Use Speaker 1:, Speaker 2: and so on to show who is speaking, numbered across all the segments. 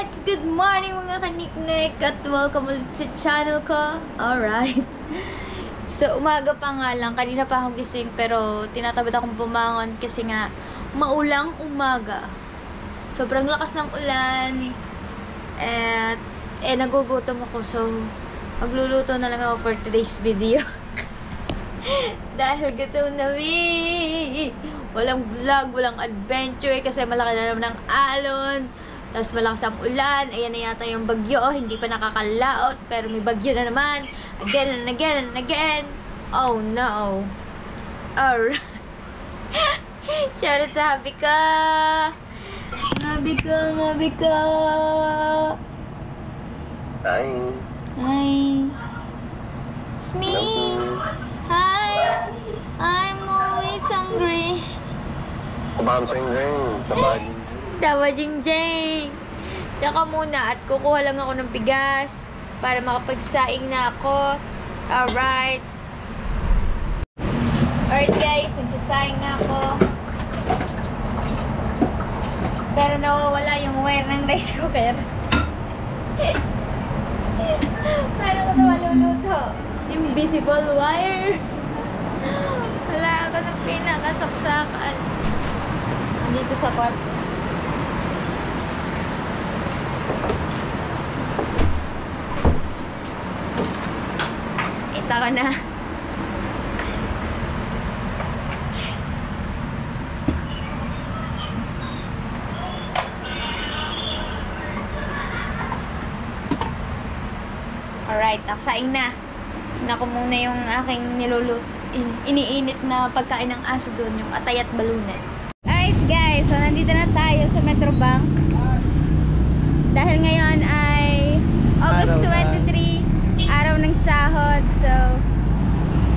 Speaker 1: Alright, good morning mga kaniknik at welcome ulit sa channel ko. Alright. So, umaga pa nga lang. Kanina pa akong gising pero tinatabad akong bumangon kasi nga maulang umaga. Sobrang lakas ng ulan. At nagugutom ako. So, magluluto na lang ako for today's video. Dahil gutom na walang vlog, walang adventure kasi malaki na naman ang alon. Tapos malakas ang ulan. Ayan na yata yung bagyo. Hindi pa nakakalaot. Pero may bagyo na naman. Again and again and again. Oh no. Alright. Shoutout sa Happy ka. Happy ka, happy ka.
Speaker 2: Hi.
Speaker 1: Hi. It's me. Hi. I'm always hungry.
Speaker 2: Kumam Jing.
Speaker 1: Tawa Jing. Tsaka muna at kukuha lang ako ng bigas para makapagsaing na ako. Alright. Alright guys, nagsasaing na ako. Pero nawawala yung wire ng rice cooker. Paano ko na maluluto? Invisible wire. Wala ako ng pinakasaksakan. Dito sa pot. Ita ko na. Alright, taksaing na. Tingnan ko muna yung aking iniinit na pagkain ng aso doon, yung atay at balunan. Alright guys, so nandito na tayo sa Metrobank. Dahil ngayon ay August 23, araw ng sahod. So,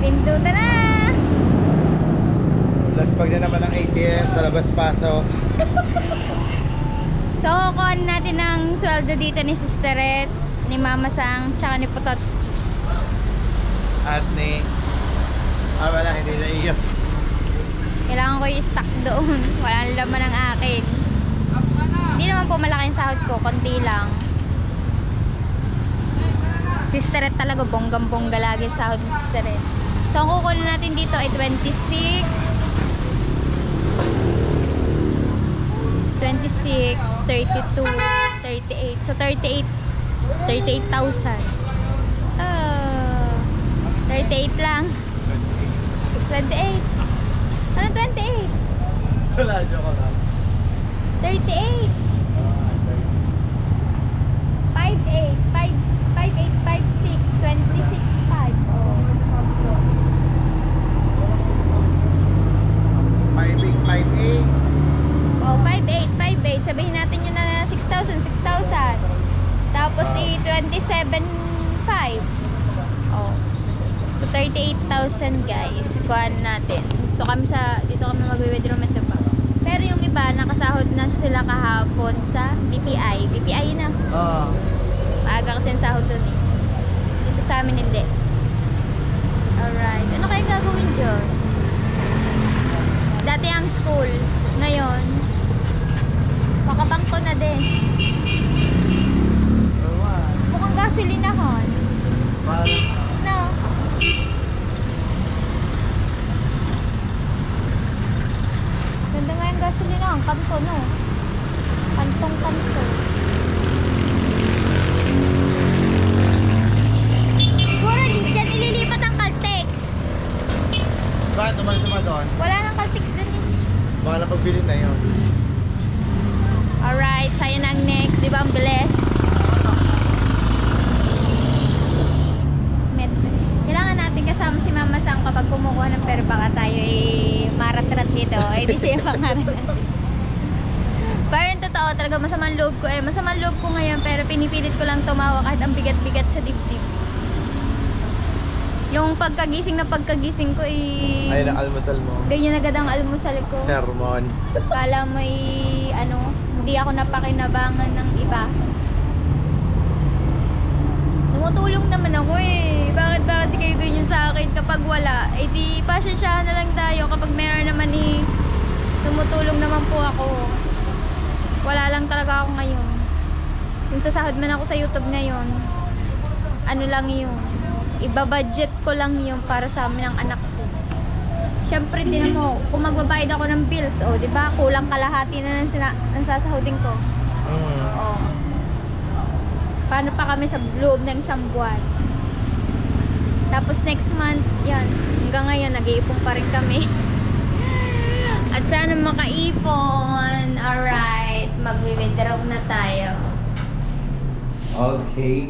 Speaker 1: pindutan na!
Speaker 2: Laspag na naman ang ATM sa labas-pasok.
Speaker 1: So, kukuha natin ng sweldo dito ni Sisteret, ni Mama Sang, tsaka ni Pototski.
Speaker 2: At ni... wala, hindi na iyo.
Speaker 1: Kailangan ko i-stock doon. Walang laman ng akin. Hindi naman po malaki yung sahod ko. Konti lang. Sisteret talaga. Bonggang-bongga lagi yung sahod ni Sisteret. So, ang kukunin natin dito ay 26, 32, 38. So, 38,000. 38 lang. 28. Ano 28?
Speaker 2: Wala, joke lang.
Speaker 1: 38. 58. 56. 26.5. Oh.
Speaker 2: 5'8".
Speaker 1: Oh, 58. Sabihin natin yun na 6,000. Tapos 27.5. Oh. So 38,000 guys. Kuhaan natin. Dito kami magwi-withdraw ito pa. Pero yung iba nakasahod na sila kahapon sa BPI. BPI na.
Speaker 2: Oo.
Speaker 1: Maaga kasi ang sahod dun eh. Dito sa amin hindi. Alright. Ano kaya gagawin dyan? Dati ang school. Ngayon makabangko na din. Mukhang gasolinahon. No. Ganda nga yung gasolinahon. Kanto no. Kantong-kanto. Siguro dyan ililipat ang Caltex.
Speaker 2: Bakit tumal-tumal doon?
Speaker 1: Wala nang Caltex dun yun.
Speaker 2: Baka napagbilin na yun.
Speaker 1: Alright, sa'yo na ang next. Diba ang bilis? Kailangan natin kasama si Mama Sang kapag kumukuha ng pera baka tayo marat-rat dito. Di siya yung pangarap natin. Pero yung totoo talaga masamang loob ko masamang loob ko ngayon pero pinipilit ko lang tumawa kahit ang bigat-bigat sa dibdib. Yung pagkagising ko
Speaker 2: Ay, na almusal mo.
Speaker 1: ganyan agad ang almusal ko.
Speaker 2: Sermon.
Speaker 1: Kala mo hindi ako napakinabangan ng iba. Tumutulong naman ako Bakit kayo ganyan sa akin kapag wala? Di pasensyahan na lang tayo kapag meron naman tumutulong naman po ako. Wala lang talaga ako ngayon. kung sasahod man ako sa YouTube ngayon, ano lang yun, ibabudget ko lang yun para sa amin ng anak ko. Siyempre, din mo, kung magbabayad ako ng bills, o, di ba, kulang kalahati na ng sasahodin ko. O, paano pa kami sa loob ng isang buwan? Tapos next month, yan, hanggang ngayon, nag-iipon pa rin kami. At sana makaipon. Alright, mag-withdraw na tayo.
Speaker 2: Okay.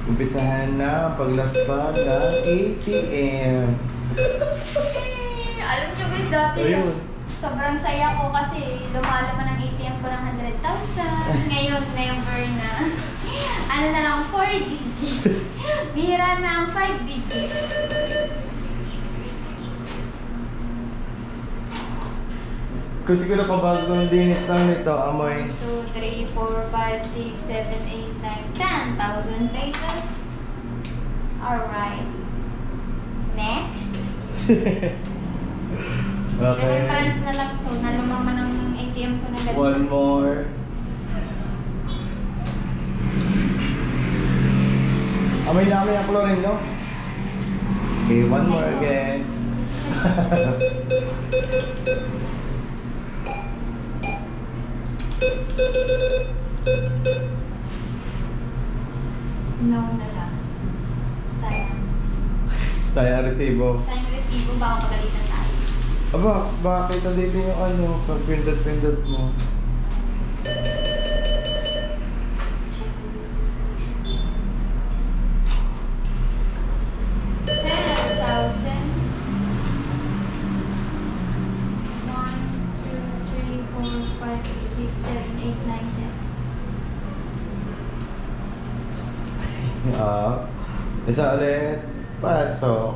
Speaker 2: Umpisahan na paglaspa ng ATM.
Speaker 1: Alam nyo guys, dati
Speaker 2: Ayun.
Speaker 1: sobrang saya ko kasi lumalaman ng ATM ko ng 100,000. Ngayon burn na. Ano na lang, 4 digit. Bira na ang 5 digit.
Speaker 2: Kasi ko na pabagong dinis lang nito, amoy.
Speaker 1: 2, 3, 4, 5, 6, 7, 8, 9, 10,000 pesos. Alright. Next.
Speaker 2: Okay.
Speaker 1: Reference na lang to. Nalumama ng ATM ko na ganito.
Speaker 2: One more. Amoy na amoy ang chlorine, no? Okay, one more again.
Speaker 1: No na lang. Sayang.
Speaker 2: Sayang resibo.
Speaker 1: Sayang resibo, baka pagalitan tayo.
Speaker 2: Aba, baka kita dito yung ano, pag pindot-pindot mo. Isa ulit. Pasok.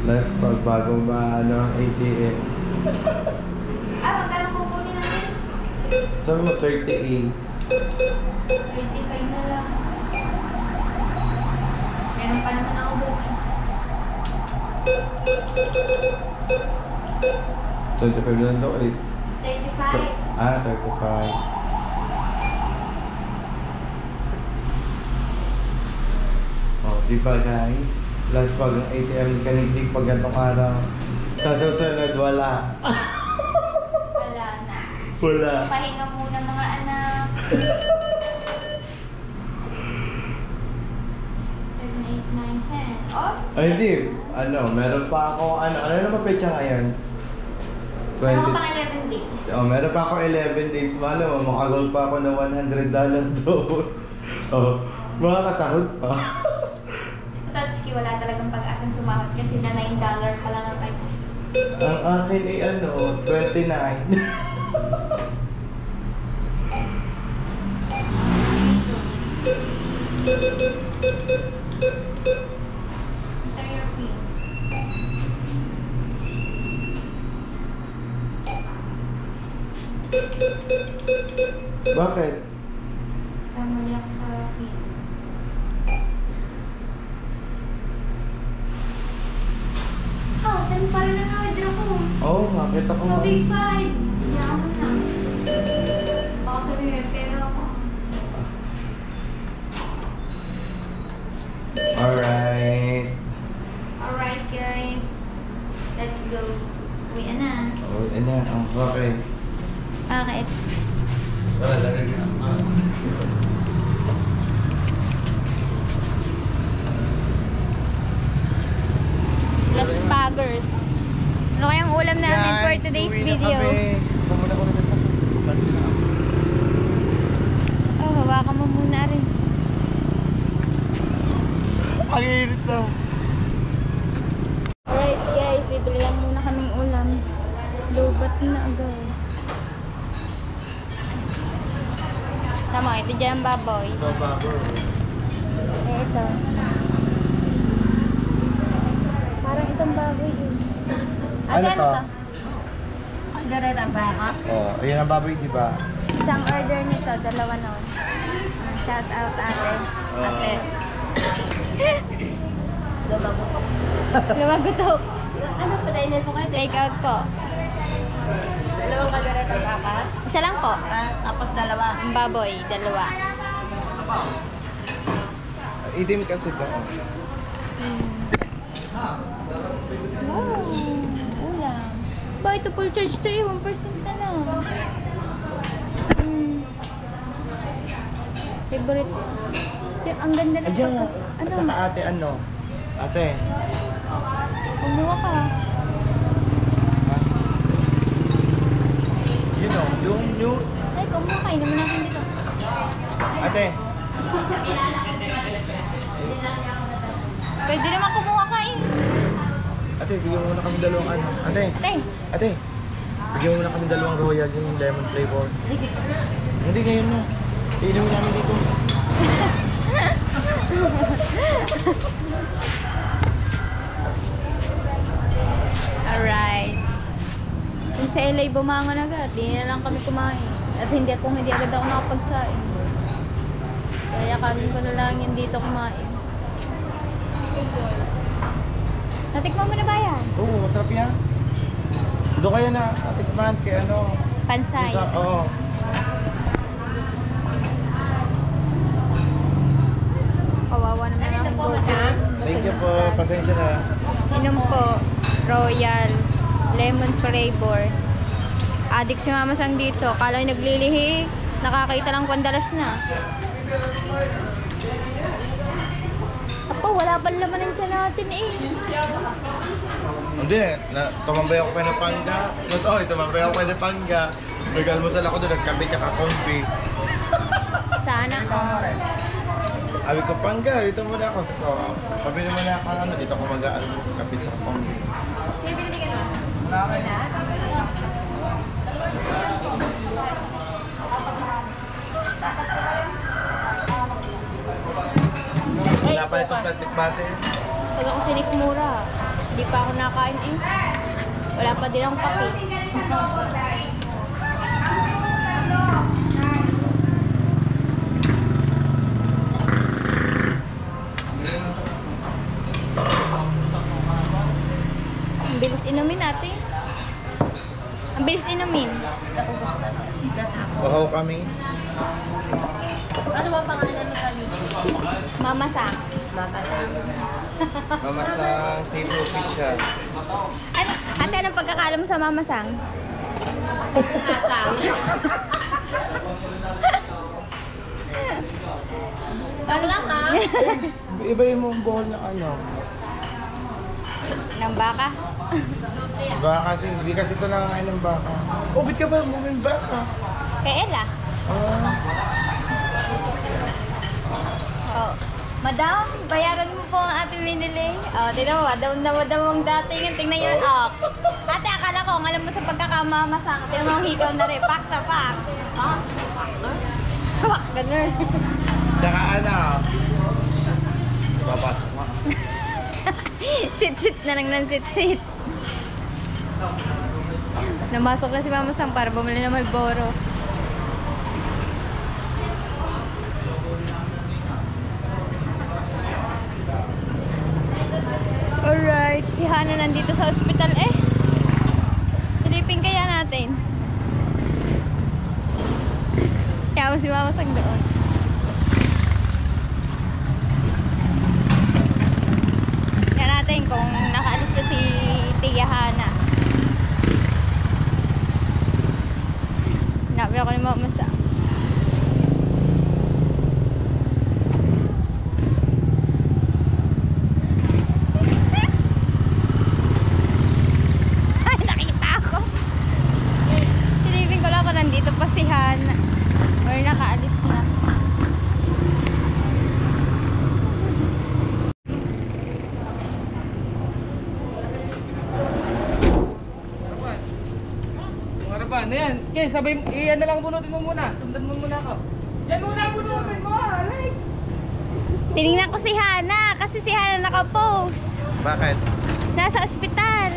Speaker 2: Last pagbagong ba ano, ATM.
Speaker 1: Magkano kukunin natin?
Speaker 2: Sabi mo 38.
Speaker 1: 25 na lang. Meron pa naman ako doon.
Speaker 2: 25 na lang daw eh.
Speaker 1: 35.
Speaker 2: 35. Oh, diba guys? Last pag ang ATM kanilig pag gantong araw. Sa susunod, wala.
Speaker 1: Wala na.
Speaker 2: Wala.
Speaker 1: Pahinga muna mga anak. 7, 8, 9, 10. Oh?
Speaker 2: Ay, hindi. Ano, meron pa ako, ano naman pecha ngayon?
Speaker 1: Meron pang 11 days.
Speaker 2: Oh, meron pa ako 11 days. Malo, makagol pa ako ng $100 doon. Oh, makakasahod pa.
Speaker 1: Si Tatsuki wala talagang pag-asang sumahod kasi na $9 pa lang ang kanya.
Speaker 2: Ang akin ay ano, 29. Bakit?
Speaker 1: Kamaliak sa pin. Oh, 10 pa rin na na-withdraw ko.
Speaker 2: Oo, nakita ko
Speaker 1: So,
Speaker 2: nga.
Speaker 1: big 5. Yaman na. Baka sabihin may pera ako.
Speaker 2: Alright.
Speaker 1: Alright guys. Let's go. Uwi na.
Speaker 2: Oh, ano? Oh, okay.
Speaker 1: Bakit?
Speaker 2: Wala, dali ka.
Speaker 1: Las Paggers. Ano kayang ulam natin for today's video?
Speaker 2: Pumuna ko na
Speaker 1: Oh, hawakan mo muna rin.
Speaker 2: Ang init na.
Speaker 1: Alright guys, bibili lang muna kaming ulam. Lubat na agad. Tama, ito dyan ang baboy.
Speaker 2: So, bago.
Speaker 1: Ito. Parang itong baboy yun.
Speaker 2: Ano to?
Speaker 1: Ang garet ang baka?
Speaker 2: Oh, ayan ang baboy, di ba?
Speaker 1: Isang order nito, dalawa noon. Shout out ate.
Speaker 2: Ate.
Speaker 1: Lumagutok.
Speaker 3: Ano pa tayo po kayo?
Speaker 1: Take out po.
Speaker 3: Dalawang kagaretang kakas.
Speaker 1: Isa lang po.
Speaker 3: Tapos dalawa.
Speaker 1: Ang baboy, dalawa.
Speaker 2: Itim kasi to.
Speaker 1: Wow. Ulam. Ba, ito full charge to eh. 1% na lang. Favorite. Ang ganda na
Speaker 2: Ayan.
Speaker 1: pagka-
Speaker 2: At saka ate ano? Ate.
Speaker 1: Kumuha ka.
Speaker 2: Yun o. Yung.
Speaker 1: Ay, kumuha ka. Inumin natin dito.
Speaker 2: Ate.
Speaker 1: Pwede naman kumuha ka eh.
Speaker 2: Ate, bigyan mo muna kami dalawang ano. Ate.
Speaker 1: Ate.
Speaker 2: Ate. Bigyan mo muna kami dalawang royal yung lemon flavor. Hindi ngayon na. Iinumin namin dito.
Speaker 1: Alright. Kung sa LA bumangon agad, di na lang kami kumain. At hindi agad ako nakapagsain. Kaya kagin ko na lang yun dito kumain. Natikman mo na ba yan?
Speaker 2: Oo, masarap yan. Doon kayo na natikman kay ano.
Speaker 1: Pansay.
Speaker 2: Oo.
Speaker 1: Kawawa naman ang go.
Speaker 2: Thank you po. Pasensya na.
Speaker 1: Inom po. Royal. Lemon flavor. Adik si Mama Sang dito. Kala yung naglilihi. Nakakita lang pandalas na. Apo, wala pa laman ng tiyan natin eh.
Speaker 2: Hindi, tumambay ako pa ng pangga. Totoo, tumambay ako pa ng pangga. Nag-almusal ako doon, nagkape ka ka-comfy.
Speaker 1: Sana all.
Speaker 2: Sabi ko, pangga, dito muna ako. So, pabili muna ako ano, dito ako mag-aalmusal, kape sa comfy.
Speaker 1: Sige, binibigyan mo.
Speaker 2: Wala pa itong plastic bottle.
Speaker 1: Pag ako sinikmura, hindi pa ako nakain eh. Wala pa din akong kape. Ang bilis inumin natin. Ang bilis inumin.
Speaker 2: Uhaw kami.
Speaker 3: Ano ba pangalan mo kami?
Speaker 1: Mama Sang.
Speaker 3: Makasama.
Speaker 2: Mama sa TV official.
Speaker 1: Ano? Ate, anong pagkakala mo sa Mama Sang?
Speaker 3: Kasama. Ano lang ha?
Speaker 2: Iba yung mong bowl na ano.
Speaker 1: Ng baka?
Speaker 2: Baka kasi, hindi kasi ito nangangain ng baka. Oh, ba't ka ba muming baka?
Speaker 1: Kay Ella. Oh. Madam, bayaran mo po ang ating binili. Oh, tignan mo, madam ang dating. Tingnan yun. Oh. Ate, akala ko, ang alam mo sa pagkakamamasang. Tingnan mo ang hikaw na rin. Pak sa pak. Oh. Pak, ganun.
Speaker 2: Tsaka ano. Papasok mo.
Speaker 1: Sit-sit na lang ng sit-sit. Namasok na si Mama Sang para bumili ng Malboro. Alright, si Hana nandito sa ospital eh. Silipin kaya natin. Kaya mo si Mama Sang doon. Tingnan natin kung nakaalis na si Tia Hana. Hinapin ako ni Mama Sang. Ay, nakita ako. Silipin ko lang kung nandito pa si Hana. Or nakaalis na.
Speaker 4: Ano ba? Ano yan? Okay, sabay, iyan na lang bunutin mo muna. Sundan mo muna ako. Yan muna bunutin mo, Alex!
Speaker 1: Tinignan ko si Hana kasi si Hana nakapost.
Speaker 2: Bakit?
Speaker 1: Nasa ospital.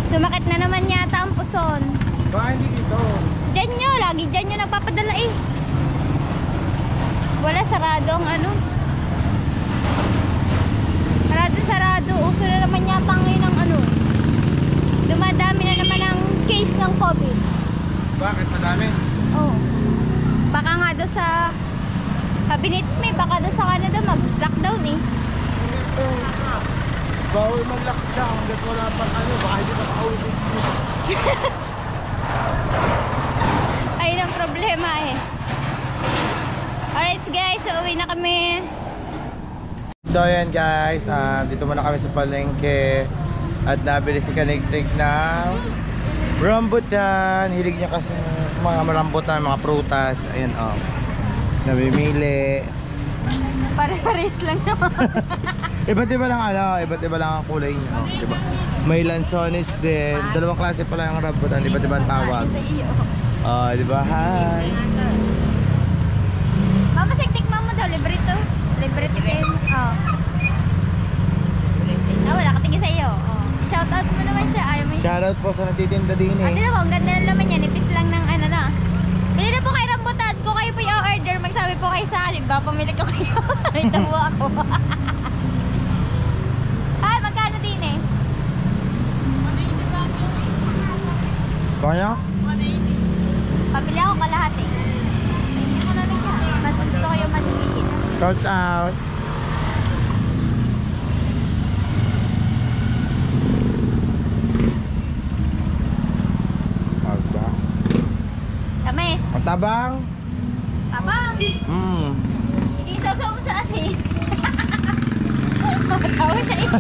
Speaker 1: Sumakit na naman yata ang puson.
Speaker 2: Baka hindi dito.
Speaker 1: Diyan nyo, lagi diyan nyo nagpapadala eh. Wala, sarado ang ano. Sarado. Uso na naman yata ngayon ng ano. Dumadami na naman ang case ng COVID.
Speaker 2: Bakit madami?
Speaker 1: Oh. Baka nga daw sa Cabinets may baka daw sa Canada mag-lockdown eh.
Speaker 2: Bawal mag-lockdown hanggat wala pang ano, baka hindi makausap.
Speaker 1: Ayun ang problema eh. Alright guys, so uwi na kami.
Speaker 2: So ayan guys, dito muna kami sa palengke at nabili si Kaniknik ng rambutan. Hilig niya kasi mga rambutan, mga prutas. Ayan oh, namimili.
Speaker 1: Pare-pares lang naman.
Speaker 2: Iba't iba lang ano, iba't iba lang ang kulay niya. Oh, diba? May lansones din. Dalawang klase pala yung rambutan, iba't iba ang tawag. Oh, diba? Hi!
Speaker 1: Mama, tikman mo daw, libre to. Libre tikim. Oh. Wala katingin sa iyo. Oh. I-shoutout mo naman siya. Ayaw mo siya.
Speaker 2: Shoutout po sa nagtitinda din eh.
Speaker 1: Ate na po, ang ganda ng laman niya. Nipis lang ng ano na. Bili na po kayo rambutan. Kung kayo po i-order, magsabi po kayo sa akin. Ba, pumili ko kayo. Ito po ako. Ay, magkano din eh?
Speaker 3: 180 ba?
Speaker 2: Kaya?
Speaker 3: 180.
Speaker 1: Pamili ako kalahati. Hindi ko na lang siya. Mas gusto ko yung maliliit.
Speaker 2: Shout out! Aba.
Speaker 1: Tamis.
Speaker 2: Matabang!
Speaker 1: Tabang. Hindi sasaw mo sa asin. Matawa siya eh.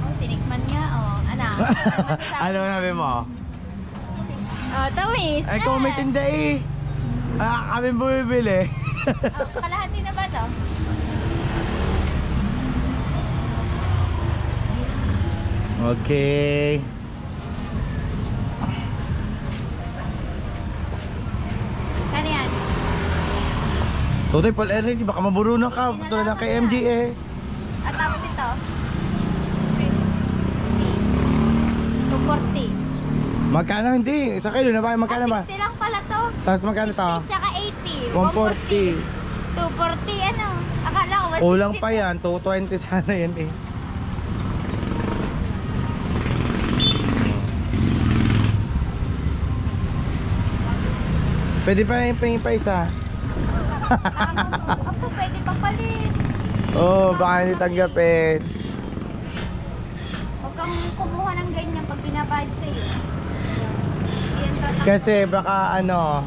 Speaker 1: Oh, tinikman nga. Oh, anak.
Speaker 2: Ano sabi mo?
Speaker 1: Oh, tamis.
Speaker 2: Ay, kung may tinda eh. Kami bumibili.
Speaker 1: Oh, kalahati na ba to?
Speaker 2: Okay.
Speaker 1: Ano yan?
Speaker 2: Tutoy, Paul Eric, baka maburunan ka. Tulad ng kay MGS.
Speaker 1: At tapos ito? 60. 240.
Speaker 2: Magkano hindi? Sa kilo na ba? Magkano ba?
Speaker 1: 60 lang pala to.
Speaker 2: Tapos magkano to?
Speaker 1: 60 tsaka 80.
Speaker 2: 140.
Speaker 1: 240 ano? Akala ko 160.
Speaker 2: Kulang pa yan. 220 sana yan eh. Pwede pa yung pahing pa isa.
Speaker 1: Apo, pwede pa palit.
Speaker 2: Oo, baka hindi tanggapin.
Speaker 1: Huwag kang kumuha ng ganyan pag pinapahid sa'yo. Yan talaga.
Speaker 2: Kasi baka ano,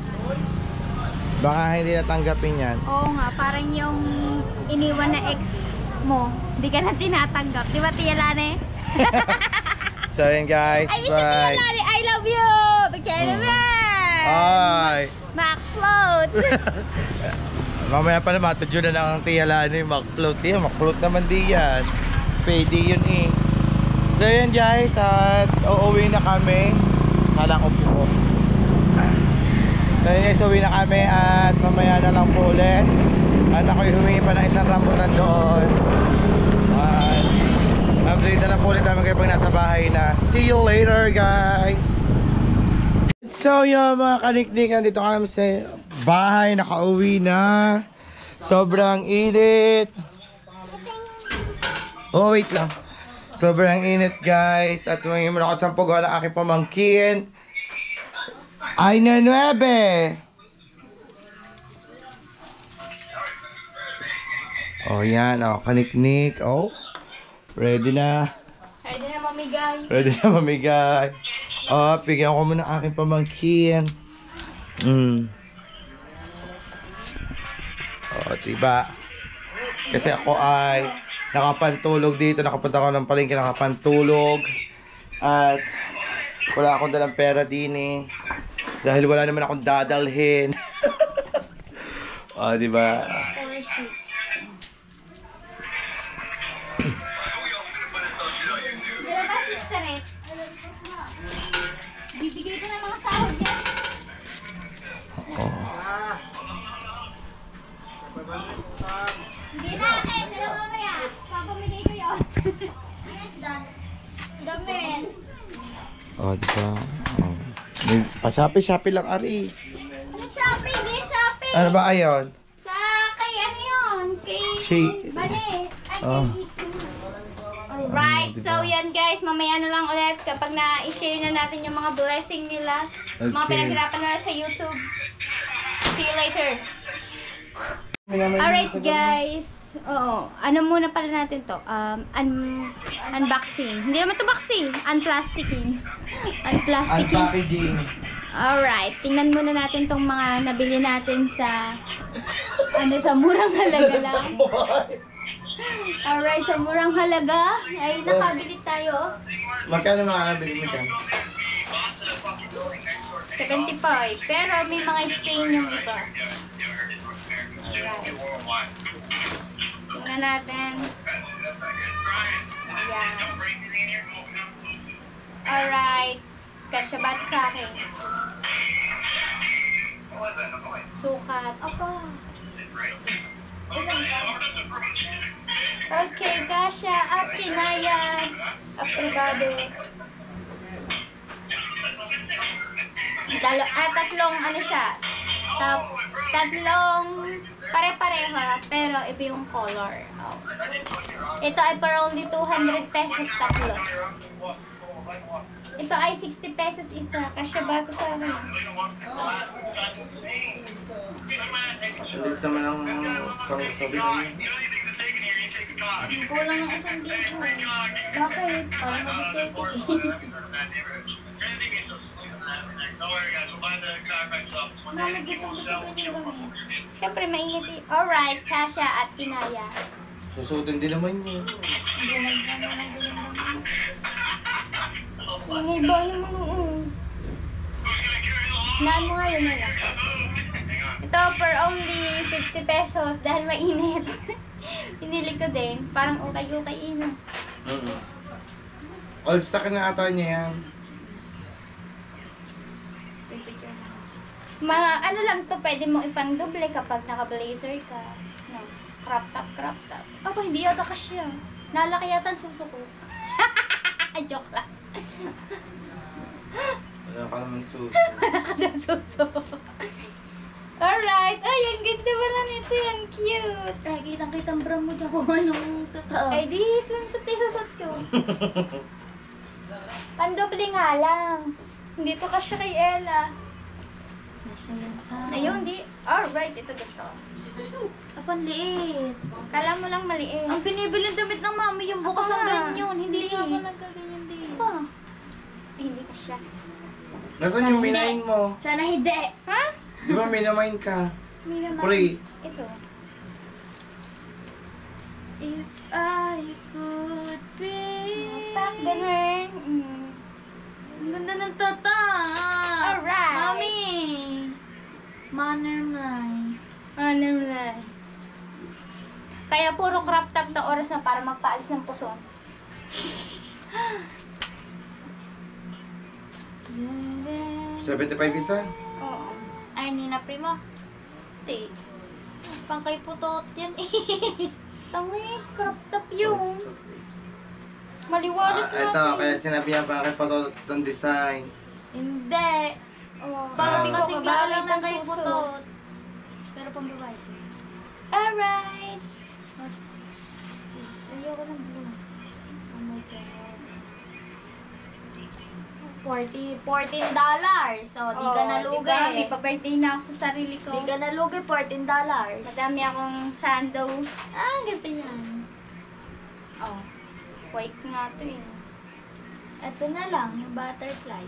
Speaker 2: baka hindi natanggapin yan.
Speaker 1: Oo nga, parang yung iniwan na ex mo, hindi ka na tinatanggap. Di ba, Tia Lane?
Speaker 2: So yun guys,
Speaker 1: I miss you, Tia
Speaker 2: bye.
Speaker 1: Lane! I love you! Bigyan naman!
Speaker 2: Bye!
Speaker 1: Mac-float!
Speaker 2: Mamaya pa naman, tudyo na lang ang tiyala ni Mac-float. Mac-float naman di yan. Pwede yun eh. So yun guys, at uuwi na kami. Salang upo ko. So yun guys, uuwi na kami at mamaya na lang po ulit. At ako'y humingi pa ng isang rambutan doon. At update na lang po ulit namin kayo pag nasa bahay na. See you later guys! So yun mga kaniknik, nandito kami sa bahay, nakauwi na. Sobrang init. Oh wait lang. Sobrang init guys. At may muna ako sa paggawa ng aking pamangkin. Ay na 9. Oh yan, oh kaniknik. Oh, ready na.
Speaker 1: Ready na mamigay.
Speaker 2: Ready na mamigay. Oh, bigyan ko muna ng aking pamangkin. Oh, diba? Kasi ako ay nakapantulog dito. Nakapunta ako ng palengke, nakapantulog. At wala akong dalang pera din eh. Dahil wala naman akong dadalhin. Oh, diba?
Speaker 1: Di ba ba, sister eh? Bibigay ko ng mga sahod yan.
Speaker 2: Oh.
Speaker 1: Hindi na, kahit na mamaya. Papamigay ko yun. Damit.
Speaker 2: Oh, diba? Oh. Pa-Shopee lang, Ari.
Speaker 1: Ano shopping? Di shopping.
Speaker 2: Ano ba ayon?
Speaker 1: Sa kay ano yun? Kay Bane. Ay,
Speaker 2: Oh.
Speaker 1: Alright,
Speaker 2: Diba?
Speaker 1: so yan guys, mamaya na lang ulit kapag na-share na natin yung mga blessing nila. Mga
Speaker 2: Okay.
Speaker 1: pinaghirapan nila sa YouTube. See you later. Alright guys. Oo. Ano muna pala natin to? Unboxing. Hindi naman to boxing. Unplasticking. Unplasticking.
Speaker 2: Unpackaging.
Speaker 1: Alright. Tingnan muna natin tong mga nabili natin sa sa murang halaga lang. Alright, sa murang halaga ay nakabili tayo.
Speaker 2: Magkano mga nabili mo dyan?
Speaker 1: 75. Pero may mga stain yung iba. Alright. Tingnan natin. Ayan. Alright. Kasya ba ito sa akin? Sukat. Apa. Okay, kasya. At kinaya. Aprobado. Tatlong ano siya. Tatlong pare-pareho pero iba yung color. Oh. Ito ay for only 200 pesos tatlo. Ito ay 60 pesos isa. Kasya ba ito sa akin?
Speaker 2: Ulit naman ang pang-sabi namin.
Speaker 1: Kulang ng 1,000. Bakit? Parang mag-30. Mami, gusto ko yung gamit. Siyempre, mainit eh. Alright, kasya at kinaya.
Speaker 2: Susutin din naman yun.
Speaker 1: Ingay ba naman? Naan mo nga yun nila. Ito for only 50 pesos dahil mainit. Pinili ko din. Parang okay ino.
Speaker 2: All stock na ata niya yan.
Speaker 1: Mga ano lang to, pwede mo ipang doble kapag naka-blazer ka. No. Crop top. Aba, hindi yata kasya. Nalaki yata ang suso ko. Joke lang.
Speaker 2: Wala ka naman suso.
Speaker 1: Ang suso. Alright. Ay, ang ganda pala nito. Ang cute. Ay, kitang-kitang bra mo dyan kung anong totoo. Ay, di, swimsuit ay sasot ko. Pandoble nga lang. Hindi to kasya kay Ella. Ayun, di. Alright, ito gusto ko. Apan liit. Kala mo lang maliit.
Speaker 3: Ang binibiling damit ng mami yung bukas ang ganyan. Hindi nga ako nagkaganyan din.
Speaker 1: Pa. Ay, hindi kasya.
Speaker 2: Nasaan yung minain mo?
Speaker 3: Sana hindi.
Speaker 1: Ha?
Speaker 2: Di ba minamain ka?
Speaker 1: May naman.
Speaker 2: Pre.
Speaker 1: Ito.
Speaker 3: If I could be...
Speaker 1: Pak, ganun.
Speaker 3: Ang ganda ng tata.
Speaker 1: Alright.
Speaker 3: Mami. Mannermly.
Speaker 1: Kaya puro crop top na oras na para magpaalis ng puson.
Speaker 2: 75 isa?
Speaker 1: Oo.
Speaker 3: Ay, ni na primo.
Speaker 1: Ti.
Speaker 3: Pangkay putot yan eh.
Speaker 1: Tangi, crop top yun. Maliwalas
Speaker 2: Ito, kaya sinabi niya bakit pa itong design.
Speaker 3: Hindi.
Speaker 1: Parang
Speaker 2: Ah.
Speaker 3: Kasi nga lang ng kay putot. Pero pang babae siya.
Speaker 1: Alright.
Speaker 3: Ayoko ng blue. Oh my God. $14. So, di ka nalugay.
Speaker 1: Diba? May pa-birthday na ako sa sarili ko.
Speaker 3: Di ka nalugay, $14.
Speaker 1: Madami akong sando.
Speaker 3: Ah, ganito yan.
Speaker 1: Oh. White nga to eh.
Speaker 3: Ito na lang, yung butterfly.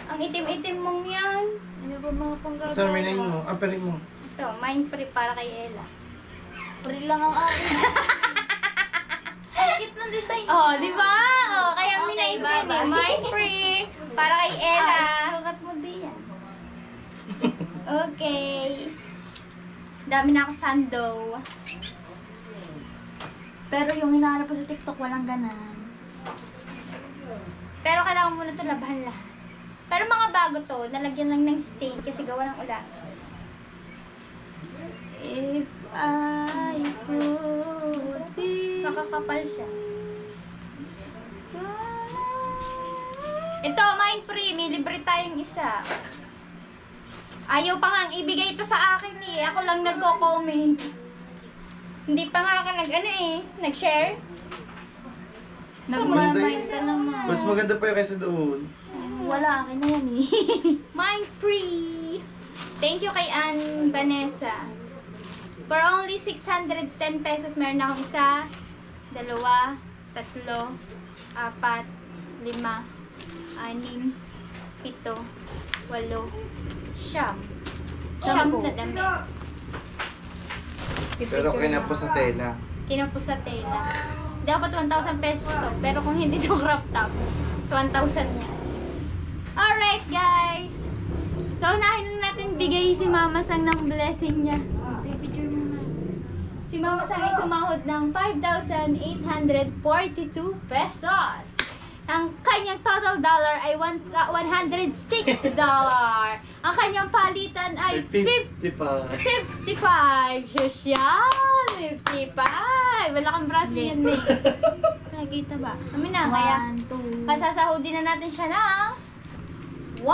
Speaker 1: Ang itim-itim mong yan.
Speaker 3: Ano ba mga panggagawa?
Speaker 2: Saan minain mo? Ah, peri mo.
Speaker 1: Ito, mind free para kay Ella.
Speaker 3: Free lang ang akin. Ang cute ng design.
Speaker 1: Oh, di ba? Oh, kaya
Speaker 3: Okay,
Speaker 1: minayin din
Speaker 3: bye-bye.
Speaker 1: eh. Mind free para kay Ella.
Speaker 3: Sukat mo din yan.
Speaker 1: Okay. Dami na ako sando.
Speaker 3: Pero yung hinahanap ko sa TikTok, walang ganan.
Speaker 1: Pero kailangan muna ito labahan lahat. Pero mga bago to, nalagyan lang ng stain kasi gawa ng ulan.
Speaker 3: If I could be...
Speaker 1: Nakakapal siya. libre tayong isa. Ayaw pa nga ibigay ito sa akin eh. Ako lang nagko-comment. Hindi pa nga ako nag-share. Nagmamay ka naman.
Speaker 2: Mas maganda pa yung kaysa doon.
Speaker 3: Wala, akin na yan eh.
Speaker 1: Mine free! Thank you kay Ann Vanessa. For only 610 pesos, meron akong isa, 2, 3, 4, 5, 6, 7, 8, 8, 9, 10 na damit.
Speaker 2: Pero kinapos sa tela.
Speaker 1: Kinapos sa tela. Dapat 1,000 pesos to. Pero kung hindi to crop top, 1,000 yan. Alright guys! So, unahin na natin bigay si Mama Sang ng blessing niya. Pipicture mo na. Si Mama Sang ay sumahod ng 5,842 pesos. Ang kanyang total dollar ay $106. Ang kanyang palitan ay 55. Sosyal! 55! Wala kang braso yan eh. Nakikita ba? Amin na, kaya
Speaker 3: 1, 2.
Speaker 1: pasasahodin na natin siya ng 1.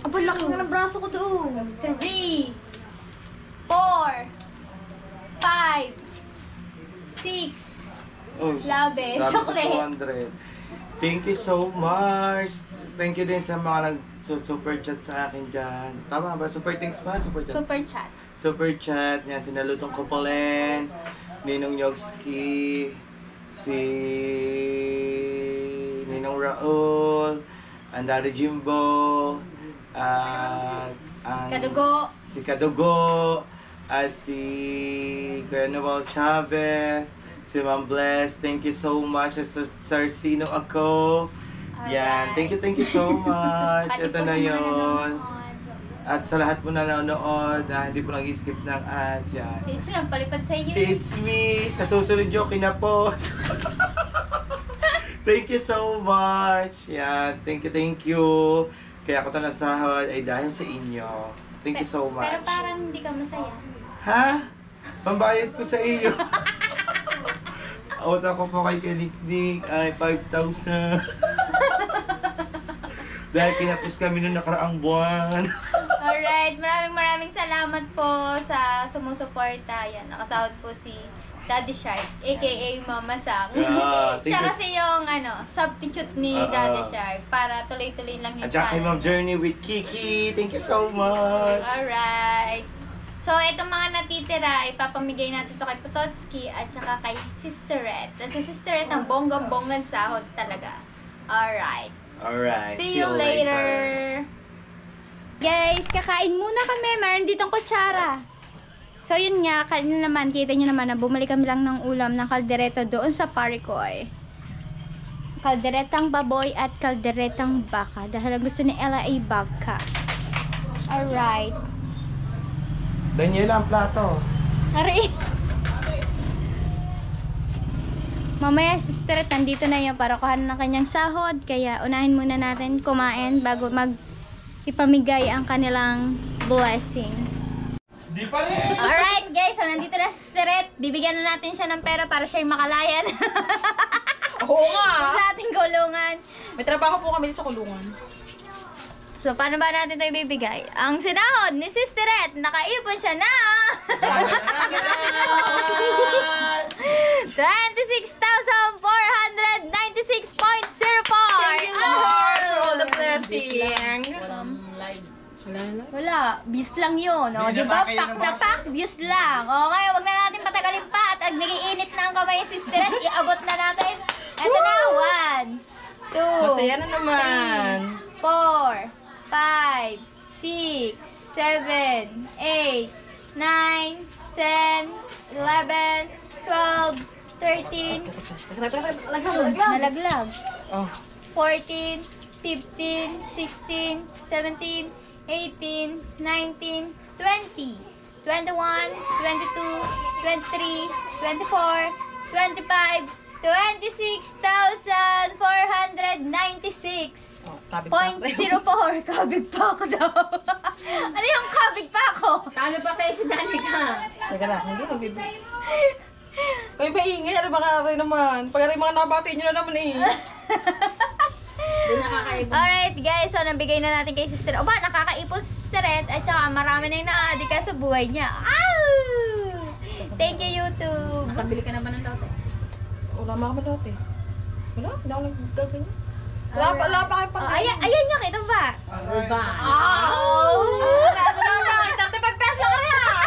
Speaker 3: Aba, laki nga ng braso ko to.
Speaker 1: 3, 4, 5, 6,
Speaker 2: Oh,
Speaker 1: Labe,
Speaker 2: grabe
Speaker 1: sukle.
Speaker 2: sa 200. Thank you so much. Thank you din sa mga nag-super chat sa akin dyan. Tama ba? Super thanks pa? Super chat?
Speaker 1: super chat.
Speaker 2: Super chat. Yan, sinalutong ko Polen, Ninong Yogski, si Ninong Raul, Andari Jimbo, at ang
Speaker 1: Kadugo.
Speaker 2: si Kadugo, at si Kuya Noel Chavez, si Ma'am Bless. Thank you so much. Sir Sino ako. Yan. Thank you so much.
Speaker 1: Pati
Speaker 2: Ito
Speaker 1: po
Speaker 2: na
Speaker 1: sa mga
Speaker 2: yon.
Speaker 1: nanonood.
Speaker 2: At sa lahat po na nanonood, hindi po nag-skip ng ads. Yan.
Speaker 1: Si It's lang, palipad sa iyo.
Speaker 2: Si It's Me. Sa susunod yung kinapos. Thank you so much. Yan. Thank you. Kaya ako ito nasahod ay dahil sa inyo. Thank you so much.
Speaker 1: Pero parang hindi ka masaya.
Speaker 2: Ha? Pambayad ko sa iyo. Out ako po kay Kaniknik ay 5,000. Dahil kinapos kami noong nakaraang buwan.
Speaker 1: Alright, maraming salamat po sa sumusuporta. Yan, nakasahod po si Daddy Shark, aka Mama Sang.
Speaker 2: Yeah,
Speaker 1: Siya
Speaker 2: thank you.
Speaker 1: kasi yung substitute ni Daddy Shark para tuloy-tuloy lang yung
Speaker 2: At saka kay Ma'am Journey with Kiki. Thank you so much.
Speaker 1: Alright. So, itong mga natitira, ipapamigay natin ito kay Pototski at saka kay Sisterette. Si Sisterette ang bonggang-bonggang sahod talaga. Alright.
Speaker 2: Alright.
Speaker 1: See you later. Guys, kakain muna kami. Meron ditong kutsara. So, yun nga. Kanina naman, kita nyo naman na bumalik kami lang ng ulam ng kaldereta doon sa Paricoy. Kalderetang baboy at kalderetang baka. Dahil gusto ni Ella ay baka. Alright.
Speaker 2: Daniela, ang plato.
Speaker 1: Ari. Mamaya, sister, nandito na yun para kuhanan ng kanyang sahod. Kaya unahin muna natin kumain bago ipamigay ang kanilang blessing.
Speaker 2: Di pa rin!
Speaker 1: Alright guys, so nandito na si Sister. Bibigyan na natin siya ng pera para siya makalayan.
Speaker 5: Oo nga.
Speaker 1: Sa ating kulungan.
Speaker 5: May trabaho po kami sa kulungan.
Speaker 1: So, paano ba natin ito ibibigay? Ang sinahod ni Sister Ed, nakaipon siya na 26,496.04.
Speaker 5: Thank you, Lord, for all the blessing.
Speaker 1: Wala, views lang yun. O,
Speaker 2: Hindi
Speaker 1: di ba?
Speaker 2: na kayo
Speaker 1: Pack na pack, views lang. O, ngayon, wag na natin patagalin pa. At nagiinit na ang kamay ni Sister Ed, iabot na natin. Ito na, 1, 2,
Speaker 5: Masaya na naman.
Speaker 1: 4, 5, 6, 7, 8, 9, 10, 11, 12, 13, nalaglag.
Speaker 5: Oh.
Speaker 1: 14, 15, 16, 17, 18, 19, 20, 21, 22, 23, 24, 25, 26,496.
Speaker 5: Oh, kabit
Speaker 1: .04. Kabig pa ako daw. Ano yung kabig pa ako?
Speaker 3: Talo pa sa'yo si Danica.
Speaker 5: Teka lang, hindi nabibig. Uy, maingay. Ano baka rin naman? Pag rin mga nabati nyo na naman eh.
Speaker 1: Alright guys, so nabigay na natin kay Sister. Oba, nakakaipon si Sister Ed at saka marami na yung naadika sa buhay niya. Ow! Thank you, YouTube.
Speaker 3: Nakabili ka na ba ng lote?
Speaker 5: Wala mga malote. Wala, hindi ako nagkaganyan. Wala pa kayo pag...
Speaker 1: Ayan nyo, kita ba?
Speaker 5: Oh! Ano lang ba? 35 pesos ka rin ah!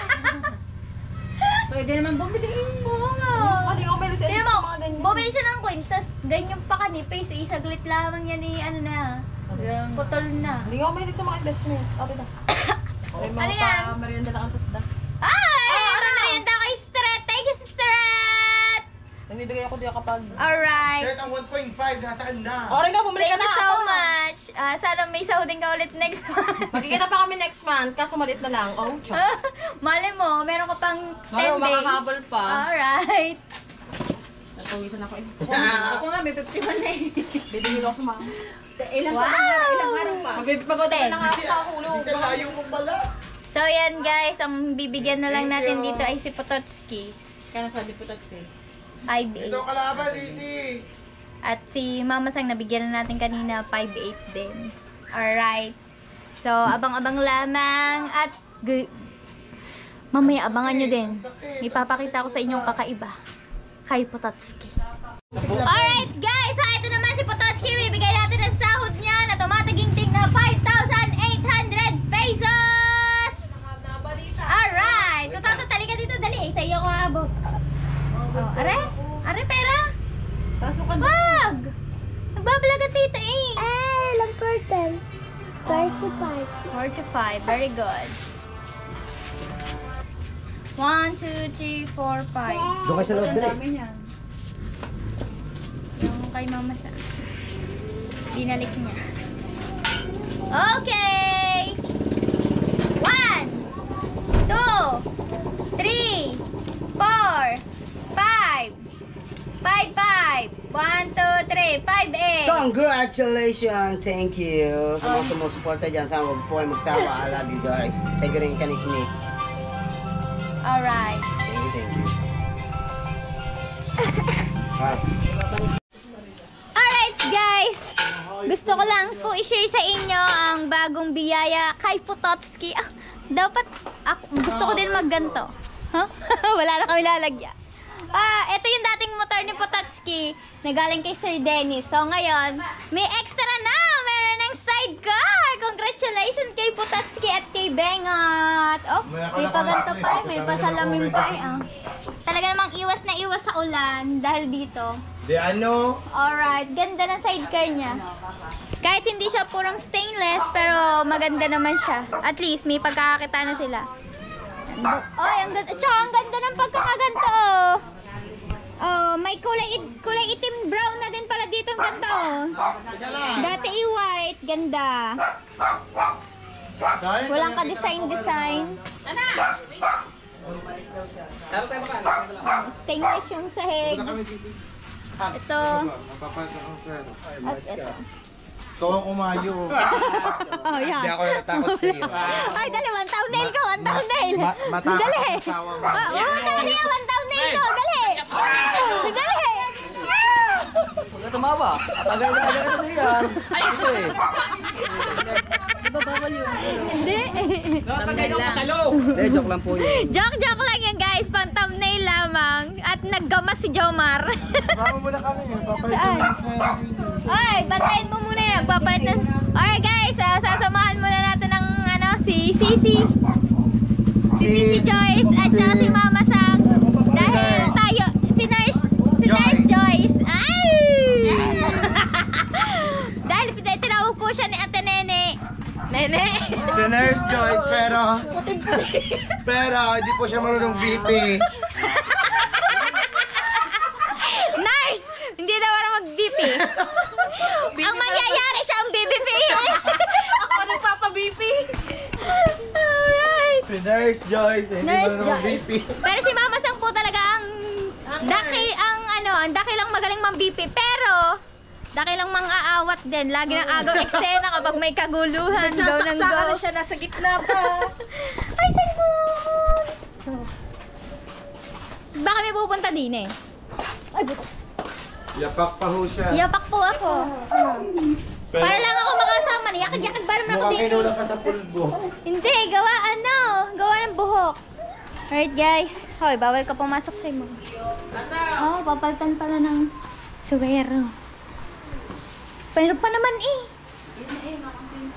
Speaker 3: Pwede naman bumili.
Speaker 1: Oo nga.
Speaker 5: Hindi ako pwede sa
Speaker 1: Tignan
Speaker 5: mga
Speaker 1: mo,
Speaker 5: ganyan.
Speaker 1: bumili siya ng coin, tas ganyan pa kanipis, isaglit lamang yan ano na, putol na.
Speaker 5: Hindi ako mahilig sa mga investment. Ate na. May mga
Speaker 1: Ano yan?
Speaker 5: merienda na kang satda.
Speaker 1: Ay! Merienda kay Sister Ed! Thank you, Sister Ed!
Speaker 5: Nagbibigay ako diyan kapag...
Speaker 1: Alright.
Speaker 2: Kahit ang 1.5, nasaan na?
Speaker 5: Oray nga, bumili ka
Speaker 1: Thank
Speaker 5: na
Speaker 1: you so
Speaker 5: ako.
Speaker 1: much. Sana may sahudin ka ulit next month.
Speaker 5: Magkikita pa kami next month, kaso malit na lang. Oh, Diyos.
Speaker 1: Mali mo, meron ka pang 10
Speaker 5: Mali mo,
Speaker 1: days.
Speaker 5: makakahabol pa.
Speaker 1: Alright.
Speaker 5: Nagpawisan ako eh.
Speaker 3: Ako nga, may 51 na eh.
Speaker 5: Bibigil ako sa mga...
Speaker 3: Ilang
Speaker 1: Wow!
Speaker 3: araw pa. Magpipagod
Speaker 1: Ten.
Speaker 3: na nga ako sa hulog.
Speaker 2: Kasi layo mo pala.
Speaker 1: So yan guys, ang bibigyan na lang natin dito ay si Pototski.
Speaker 3: Kaya sa Diputox eh.
Speaker 1: $5.8.
Speaker 2: Ito kalaban, Sisi.
Speaker 1: At si Mama Sang nabigyan na natin kanina $5.8 din. Alright. So, abang-abang lamang at mamaya abangan nyo din. May papakita ko sa inyong kakaiba. Kay Pototski. Alright guys, so ito naman si Pototski. Bibigay natin ang sahod niya na tumataginting na 5,800 pesos! Alright! Tutoto, tali ka dito, dali. Sa iyo ko abot. Oh, are? Are pera?
Speaker 3: Pasok ka na.
Speaker 1: Wag! Nagbabalag ang tita eh.
Speaker 6: Ilang percent? 45.
Speaker 1: 45, very good. 1, 2, 3, 4, 5.
Speaker 7: Doon kayo sa loob
Speaker 3: Ang
Speaker 7: dali.
Speaker 3: dami niyan.
Speaker 1: Yung kay Mama Sa. Binalik niya. Okay! 1, 2, 3, 4, 5, 5, 1, 2, 3, 5, 8.
Speaker 7: Congratulations! Thank you sa mga sumusuporta dyan. Sana huwag po kayo magsawa. I love you guys. Thank you rin ka, Nick.
Speaker 1: Alright.
Speaker 7: Thank you.
Speaker 1: Alright guys, gusto ko lang po i-share sa inyo ang bagong biyaya kay Pototski. Dapat, gusto ko din magganto. Huh? Wala na kami lalagyan. Ito yung dating motor ni Pototski na galing kay Sir Dennis. So ngayon, may extra na! Meron ng sidecar! Congratulations kay Pototski at kay Bengat! Oh, may paganto pa eh, may pasalamin pa eh. Talaga namang iwas na iwas sa ulan dahil dito.
Speaker 2: Di ano?
Speaker 1: Alright, ganda ng sidecar niya. Kahit hindi siya purong stainless, pero maganda naman siya. At least, may pagkakakita na sila. Ay, ang ganda. Tsaka ang ganda ng pagkakaganto, oh. Oh, may kulay itim brown na din pala dito ang ganda, oh. Dati i-white, ganda. Walang ka-design. Stainless yung sahig. Ito. At ito.
Speaker 2: Ito ang umayo.
Speaker 1: Oh, yan.
Speaker 2: Hindi ako natakot sa iyo.
Speaker 1: Ay, dali, one thumbnail ko, one thumbnail.
Speaker 2: Matakot
Speaker 1: Dali.
Speaker 2: ang asawa mo.
Speaker 1: Dali, one thumbnail ko, dali. Dali.
Speaker 5: Huwag ka tumawa. Tagal-tagal ito na yan. Ito eh.
Speaker 1: Hindi.
Speaker 7: Hindi, joke lang po yun.
Speaker 1: Joke lang yan guys, pang thumbnail lamang. At naggamas si Jomar.
Speaker 2: Mama muna kami. Papalit
Speaker 1: Saan?
Speaker 2: yung swero dito.
Speaker 1: Ay, bantayin mo muna yan. Nagpapalit na. Alright guys, sasamahan muna natin ng si Sisi. Si Sisi Joyce at saka si Mama Sang. Dahil tayo, si Nurse Joyce. Ay! Dahil tinawag po siya ni Ate Nene.
Speaker 5: Nene!
Speaker 2: Si Nurse Joyce, pero hindi po siya marunong BP.
Speaker 1: Nurse! Hindi daw parang mag-BP. Ang mangyayari siya ang BBP.
Speaker 5: Ako nagpapa-BP!
Speaker 1: Alright.
Speaker 2: Si Nurse Joyce, hindi
Speaker 1: Nurse
Speaker 2: marunong
Speaker 1: Joyce.
Speaker 2: BP.
Speaker 1: Pero si Mama Sang po talaga ang daki lang magaling mang-BP. Pero, daki lang mang-aawat din. Lagi nang agaw eksena kapag may kaguluhan. Go ng
Speaker 5: Nagsasaksakan
Speaker 1: go.
Speaker 5: na siya, nasa gitna pa.
Speaker 1: Ay, sagot! Baka may pupunta din eh.
Speaker 2: Yapak pa ho siya.
Speaker 1: Yapak po ako. Para lang ako makasama. Yakag-yakag ba naman ako
Speaker 2: Mukhang
Speaker 1: dito?
Speaker 2: kinulang ka sa pulbo.
Speaker 1: Hindi, gawa ng buhok. Alright guys. Hoy, bawal ka pumasok sa imo. Oh, papalitan pala ng suwero. Pero pa naman eh.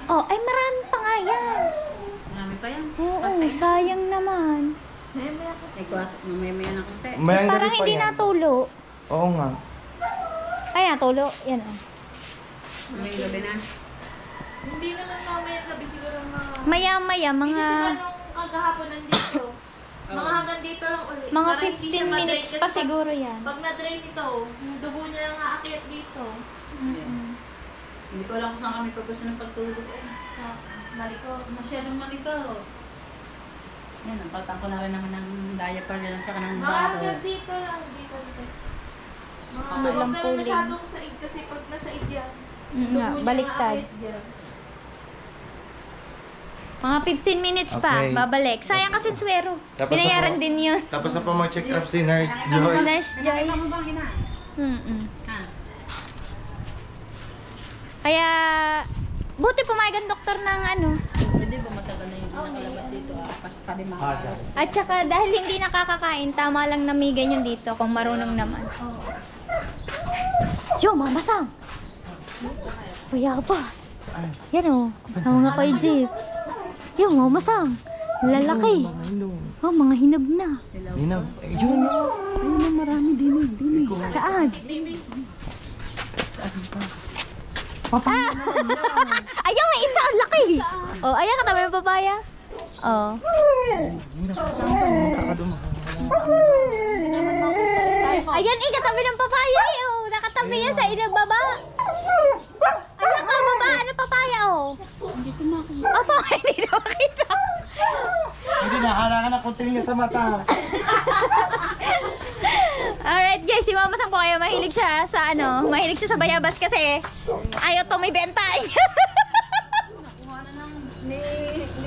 Speaker 1: Oh, ay marami pa nga yan.
Speaker 3: Marami pa yan.
Speaker 1: Oo, sayang naman.
Speaker 3: Mamaya na konti.
Speaker 2: Mayang gabi
Speaker 1: Parang
Speaker 2: pa
Speaker 1: hindi
Speaker 2: yan.
Speaker 1: natulo.
Speaker 2: Oo nga.
Speaker 1: Ay, natulo. Yan oh.
Speaker 3: Mamaya gabi na.
Speaker 5: Hindi naman mamaya gabi siguro
Speaker 1: Maya-maya, mga
Speaker 5: kagahapon nandito. Mga hanggang dito lang ulit.
Speaker 1: mga
Speaker 5: Para hindi siya
Speaker 1: 15
Speaker 5: ma-drain
Speaker 1: minutes
Speaker 5: kasi
Speaker 1: pa siguro yan.
Speaker 5: Pag na-drain ito, yung dugo niya lang aakyat dito.
Speaker 3: Hindi ko alam kung saan kami pagpusin ng pagtulog. Masyadong maliko. Yan, napalitan ko na rin naman ng diaper nila at saka ng
Speaker 5: Mga
Speaker 3: baro.
Speaker 5: hanggang dito lang. Dito. Mga
Speaker 1: Ano
Speaker 5: huwag
Speaker 1: lang
Speaker 5: na
Speaker 1: pulling.
Speaker 5: masyadong saig kasi pag nasaig yan,
Speaker 1: Nga,
Speaker 5: dugo niya
Speaker 1: baliktad.
Speaker 5: aakyat dyan.
Speaker 1: Mga 15 minutes pa,
Speaker 2: Okay.
Speaker 1: babalik. Sayang kasi suwero.
Speaker 2: Tapos
Speaker 1: Binayaran
Speaker 2: ako-
Speaker 1: din yun.
Speaker 2: Tapos na pa mag-check up si Nurse Joyce.
Speaker 1: Nurse Joyce. Kaya, buti pumayag ang doktor ng ano.
Speaker 3: Hindi ba matagal na yung nakalabas dito? Palimakan.
Speaker 1: At saka dahil hindi nakakakain, tama lang namigan yun dito kung marunong naman. Yo, Mama Sam! Kuya boss! Yan o, ang mga kay Jeep. Yo, Mama Sam! Lalaki! Oh, mga hinog na.
Speaker 2: Hinag. Yun.
Speaker 1: Ayun na, marami dinig. Saan? Ayaw, may isa, ang laki! Oh, ayan, katabi yung papaya. Oh. Ayan, katabi ng papaya eh. Oh, nakatabi yan sa inababa. Ayan ka, baba. Ano papaya oh? Hindi ko makita. Apa, hindi na makita.
Speaker 2: Hindi na, halangan na konti niya sa mata.
Speaker 1: Alright guys, si Mama Sam ko kayo mahilig siya sa mahilig siya sa bayabas kasi ayaw to may benta niya.
Speaker 3: Kuha na ng ni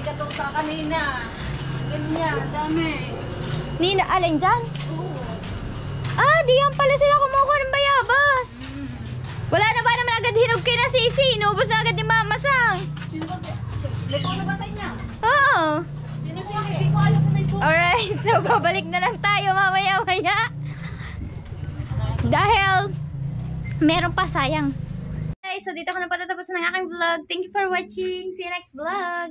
Speaker 3: katong sa kanina. Ganyan, dami.
Speaker 1: Nina, alin dyan? Ah, di yan pala sila kumukuha ng bayabas. Wala na ba naman agad hinog kay na Sisi? Inubos na agad ni Mama Sam.
Speaker 3: Luto na ba sa inyo?
Speaker 1: Oo.
Speaker 3: Sino siya? Hindi ko alam kung may buko.
Speaker 1: Alright, so babalik na lang tayo mamaya-maya. Dahil meron pa, sayang. Guys, so dito ko na patatapos ng aking vlog. Thank you for watching. See you next vlog.